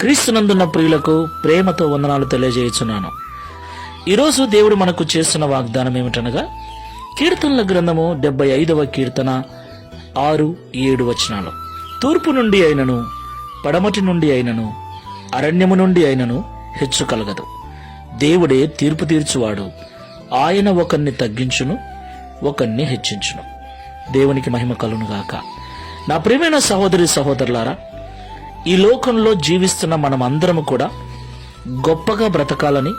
క్రీస్తునందున్న ప్రియులకు ప్రేమతో వందనాలు తెలియజేయుచున్నాను. ఈరోజు దేవుడు మనకు చేస్తున్న వాగ్దానం ఏమిటనగా, కీర్తనల గ్రంథము 75వ కీర్తన 6-7 వచనాలు. తూర్పు నుండి అయినను, పడమటి నుండి అయినను, అరణ్యము నుండి అయినను హెచ్చు కలగదు. దేవుడే తీర్పు తీర్చువాడు. ఆయన ఒకరిని తగ్గించును, ఒకరిని హెచ్చించును. దేవునికి మహిమ కలుగునుగాక. నా ప్రియమైన సహోదరి సహోదరులారా, ఈ లోకంలో జీవిస్తున్న మనమందరము కూడా గొప్పగా బ్రతకాలని,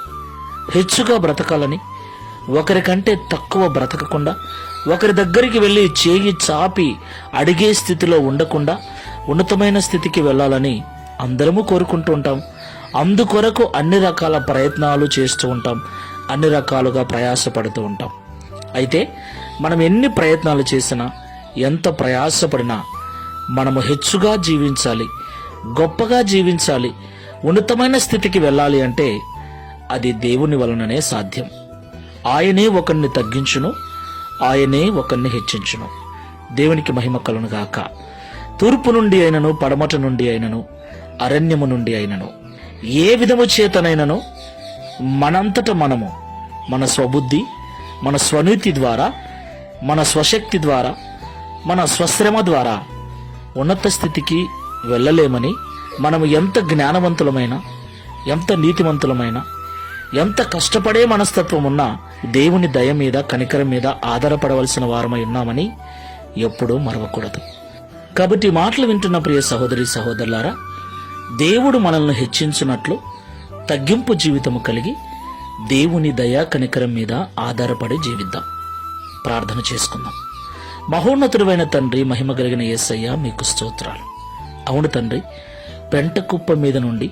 హెచ్చుగా బ్రతకాలని, ఒకరికంటే తక్కువ బ్రతకకుండా, ఒకరి దగ్గరికి వెళ్ళి చేయి చాపి అడిగే స్థితిలో ఉండకుండా ఉన్నతమైన స్థితికి వెళ్ళాలని అందరము కోరుకుంటూ ఉంటాం. అందుకొరకు అన్ని రకాల ప్రయత్నాలు చేస్తూ ఉంటాం, అన్ని రకాలుగా ప్రయాసపడుతూ ఉంటాం. అయితే మనం ఎన్ని ప్రయత్నాలు చేసినా, ఎంత ప్రయాసపడినా మనము హెచ్చుగా జీవించాలి, గొప్పగా జీవించాలి, ఉన్నతమైన స్థితికి వెళ్ళాలి అంటే అది దేవుని వలననే సాధ్యం. ఆయనే ఒకరిని తగ్గించును, ఆయనే ఒకరిని హెచ్చించును. దేవునికి మహిమ కలుగునుగాక. తూర్పు నుండి అయినను, పడమట నుండి అయినను, అరణ్యము నుండి అయినను, ఏ విధము చేతనైనను మనంతట మనము మన స్వబుద్ధి, మన స్వనీతి ద్వారా, మన స్వశక్తి ద్వారా, మన స్వశ్రమ ద్వారా ఉన్నత స్థితికి వెళ్ళలేమని, మనము ఎంత జ్ఞానవంతులమైనా, ఎంత నీతివంతులమైనా, ఎంత కష్టపడే మనస్తత్వం ఉన్నా దేవుని దయ మీద, కనికరం మీద ఆధారపడవలసిన వారమై ఉన్నామని ఎప్పుడూ మరవకూడదు. కాబట్టి మాటలు వింటున్న ప్రియ సహోదరి సహోదరులారా, దేవుడు మనల్ని హెచ్చించినట్లు తగ్గింపు జీవితము కలిగి దేవుని దయా కనికరం మీద ఆధారపడి జీవిద్దాం. ప్రార్థన చేసుకుందాం. మహోన్నతుడైన తండ్రి, మహిమ కలిగిన యేసయ్య, మీకు స్తోత్రాలు. అవును తండ్రి, పెంట కుప్ప మీద నుండి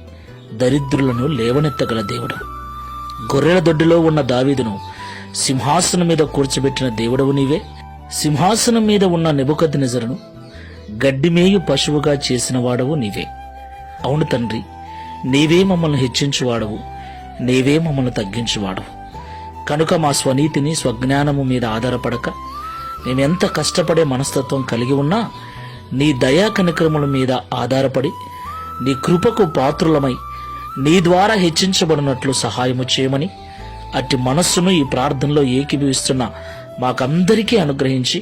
దరిద్రులను లేవనెత్తగల దేవుడు. గొర్రెల దొడ్డిలో ఉన్న దావీదును సింహాసనం మీద కూర్చోబెట్టిన దేవుడవు నీవే. సింహాసనం మీద ఉన్న నెబుకద్నెజరును గడ్డిమేయు పశువుగా చేసిన వాడవు నీవే. అవును తండ్రి, నీవే మమ్మల్ని హెచ్చించువాడవు, నీవే మమ్మల్ని తగ్గించువాడవు. కనుక మా స్వనీతిని, స్వజ్ఞానము మీద ఆధారపడక, మేమెంత కష్టపడే మనస్తత్వం కలిగి ఉన్నా నీ దయా కనికరముల మీద ఆధారపడి నీ కృపకు పాత్రులమై నీ ద్వారా హెచ్చించబడినట్లు సహాయము చేయమని, అట్టి మనస్సును ఈ ప్రార్థనలో ఏకీభవిస్తున్న మాకందరికీ అనుగ్రహించి,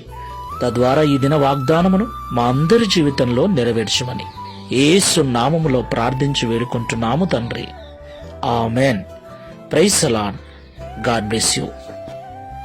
తద్వారా ఈ దిన వాగ్దానమును మా అందరి జీవితంలో నెరవేర్చమని యేసు నామములో ప్రార్థించి వేడుకుంటున్నాము తండ్రి. Amen. Praise the Lord. God bless you.